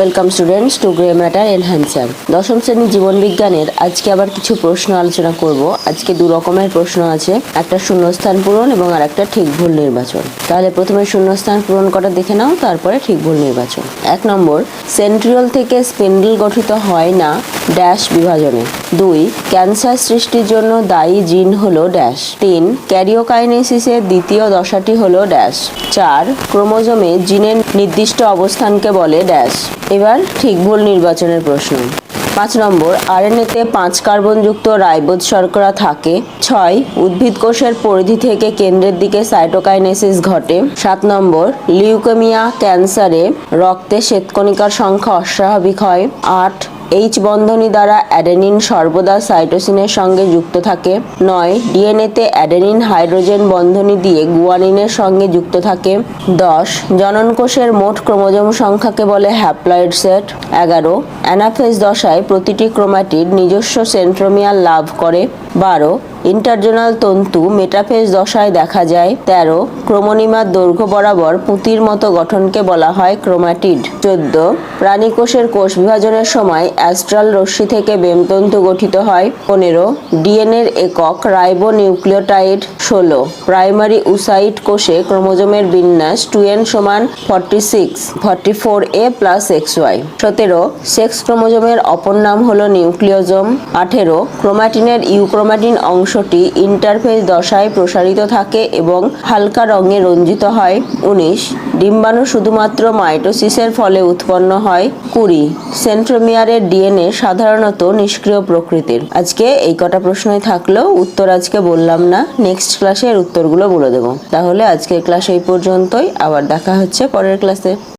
Welcome students to grey matter enhancer. দশম শ্রেণী জীবন বিজ্ঞানের আজকে আবার কিছু প্রশ্ন আলোচনা করব। আজকে দু রকমের প্রশ্ন আছে, একটা শূন্যস্থান পূরণ এবং আর একটা ঠিক ভুল নির্বাচন। তাহলে প্রথমে শূন্যস্থান পূরণ করা দেখে নাও, তারপরে ঠিক ভুল নির্বাচন। 1 নম্বর, সেন্ট্রিওল থেকে স্পিন্ডল গঠিত হয় না ড্যাশ বিভাজনে। 2, ক্যান্সার সৃষ্টির জন্য দায়ী জিন হলো ড্যাশ। 3, ক্যারিওকাইনেসিসের দ্বিতীয় দশাটি হলো ড্যাশ। 4, ক্রোমোজোমে জিনের নির্দিষ্ট অবস্থানকে বলে ড্যাশ। এবার ঠিক ভুল নির্বাচনের প্রশ্ন। 5 নম্বর, আরএনএতে 5 কার্বনযুক্ত রাইবোজ শর্করা থাকে। 6, উদ্ভিদ কোষের পরিধি থেকে কেন্দ্রের দিকে সাইটোকাইনেসিস ঘটে। 7 নম্বর, লিউকেমিয়া ক্যান্সারে রক্তে শ্বেতকণিকার সংখ্যা অস্বাভাবিক হয়। 8, এইচ বন্ধনী দ্বারা অ্যাডেনিন সর্বদা সাইটোসিনের সঙ্গে যুক্ত থাকে। 9, ডিএনএতে অ্যাডেনিন হাইড্রোজেন বন্ধনী দিয়ে গুয়ানিনের সঙ্গে যুক্ত থাকে। 10, জননকোষের মোট ক্রোমোজোম সংখ্যাকে বলে হ্যাপ্লয়েড সেট। 11, অ্যানাফেজ দশায় প্রতিটি ক্রোমাটিড নিজস্ব সেন্ট্রোমিয়ার লাভ করে। 12, ইন্টারজোনাল তন্তু মেটাফেজ দশায় দেখা যায়। 13, ক্রোমোনিমার দৈর্ঘ্য বরাবর পুঁতির মতো গঠনকে বলা হয় ক্রোমাটিড। 14, প্রাণীকোষের কোষ বিভাজনের সময় অ্যাস্ট্রাল রশ্মি থেকে বেমতন্তু গঠিত হয়। 15, ডিএনএর একক রাইবোনিউক্লিওটাইড। 16, প্রাইমারি উসাইট কোষে ক্রোমোজোমের বিন্যাস 2n সমান 46 44a প্লাস XY। 17, সেক্স ক্রোমোজোমের অপর নাম হলো নিউক্লিওজোম। 18, ক্রোমাটিনের ইউক্রোমাটিন অংশটি ইন্টারফেজ দশায় প্রসারিত থাকে এবং হালকা রঙে রঞ্জিত হয়। 19, ডিম্বাণু শুধুমাত্র মাইটোসিসের ফলে উৎপন্ন হয়। 20, সেন্ট্রোমিয়ারের ডিএনএ সাধারণত নিষ্ক্রিয় প্রকৃতির। আজকে এই কটা প্রশ্নই থাকলো, উত্তর আজকে বললাম না, নেক্সট ক্লাসে এর উত্তরগুলো বলে দেবো। তাহলে আজকের ক্লাস এই পর্যন্তই, আবার দেখা হচ্ছে পরের ক্লাসে।